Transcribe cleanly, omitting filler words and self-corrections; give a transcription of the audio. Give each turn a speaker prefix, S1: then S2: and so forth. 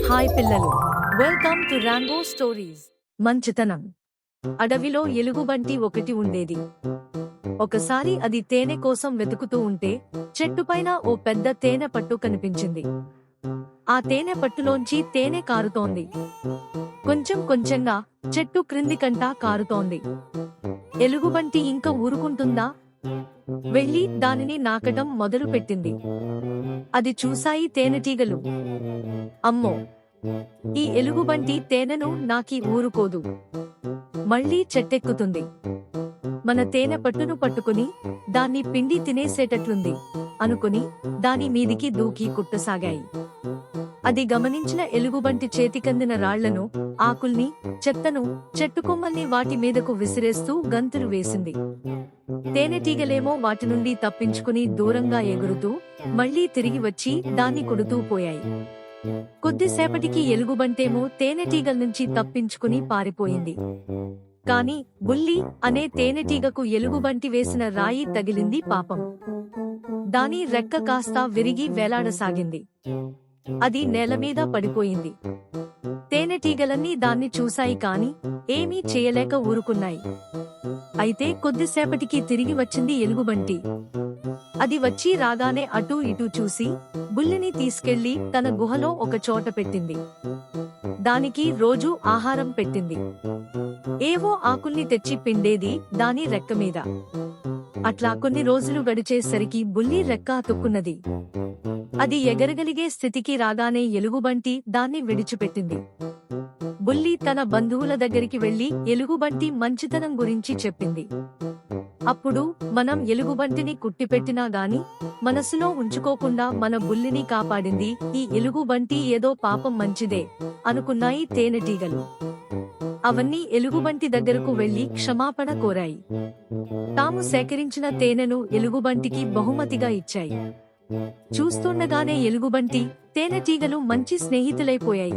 S1: Hi పిల్లలు, welcome to Rambo stories. మంచితనం. అడవిలో ఎలుగుబంటి ఒకటి ఉండేది. ఒకసారి అది తేనె కోసం వెతుకుతూ ఉంటే చెట్టుపైన ఓ పెద్ద తేనె పట్టు కనిపించింది. ఆ తేనె పట్టులోంచి తేనె కారుతోంది. కొంచెం కొంచెంగా చెట్టు క్రిందికంటా కారుతోంది. ఎలుగుబంటి ఇంక ఊరుకుంటుందా? వెళ్లి దానిని నాకటం మొదలుపెట్టింది. అది చూశాయి తేనెటీగలు. అమ్మో, ఈ ఎలుగుబంటి తేనెను నాకి ఊరుకోదు, మళ్ళీ చెట్టెక్కుతుంది. మన తేనె పట్టును పట్టుకుని దాన్ని పిండి తినేసేటట్లుంది అనుకుని దాని మీదికి దూకి కుట్టసాగాయి. అది గమనించిన ఎలుగుబంటి చేతికందిన రాళ్లను, ఆకుల్ని, చెత్తను, చెట్టుకొమ్మల్ని వాటి మీదకు విసిరేస్తూ గంతులు వేసింది. తేనెటీగలేమో వాటి నుండి తప్పించుకుని దూరంగా ఎగురుతూ మళ్లీ తిరిగి వచ్చి దాన్ని కొడుతూ పోయాయి. కొద్దిసేపటికి ఎలుగుబంటేమో తేనెటీగల నుంచి తప్పించుకుని పారిపోయింది. కాని బుల్లి అనే తేనెటీగకు ఎలుగుబంటి వేసిన రాయి తగిలింది పాపం. దాని రెక్క కాస్తా విరిగి వేలాడసాగింది. అది నేలమీద పడిపోయింది. తేనెటీగలన్నీ దాన్ని చూశాయి కాని ఏమీ చేయలేక ఊరుకున్నాయి. అయితే కొద్దిసేపటికి తిరిగి వచ్చింది ఎలుగుబంటి. అది వచ్చి రాగానే అటూ ఇటూ చూసి బుల్లిని తీసుకెళ్లి తన గుహలో ఒక చోట పెట్టింది. దానికి రోజూ ఆహారం పెట్టింది. ఏవో ఆకుల్ని తెచ్చి పిండేది దాని రెక్కమీద. అట్లా కొన్ని రోజులు గడిచేసరికి బుల్లి రెక్క అతుక్కున్నది. అది ఎగరగలిగే స్థితికి రాగానే ఎలుగుబంటి దాన్ని విడిచిపెట్టింది. బుల్లి తన బంధువుల దగ్గరికి వెళ్లి ఎలుగుబంటి మంచితనం గురించి చెప్పింది. అప్పుడు మనం ఎలుగుబంటిని కుట్టిపెట్టినా గాని మనసులో ఉంచుకోకుండా మన బుల్లిని కాపాడింది ఈ ఎలుగుబంటి, ఏదో పాపం మంచిదే అనుకున్నాయి తేనెటీగలు. అవన్నీ ఎలుగుబంటి దగ్గరకు వెళ్లి క్షమాపణ కోరాయి. తాము సేకరించిన తేనెను ఎలుగుబంటికి బహుమతిగా ఇచ్చాయి. చూస్తుండగానే ఎలుగుబంటి, తేనెటీగలు మంచి స్నేహితులైపోయాయి.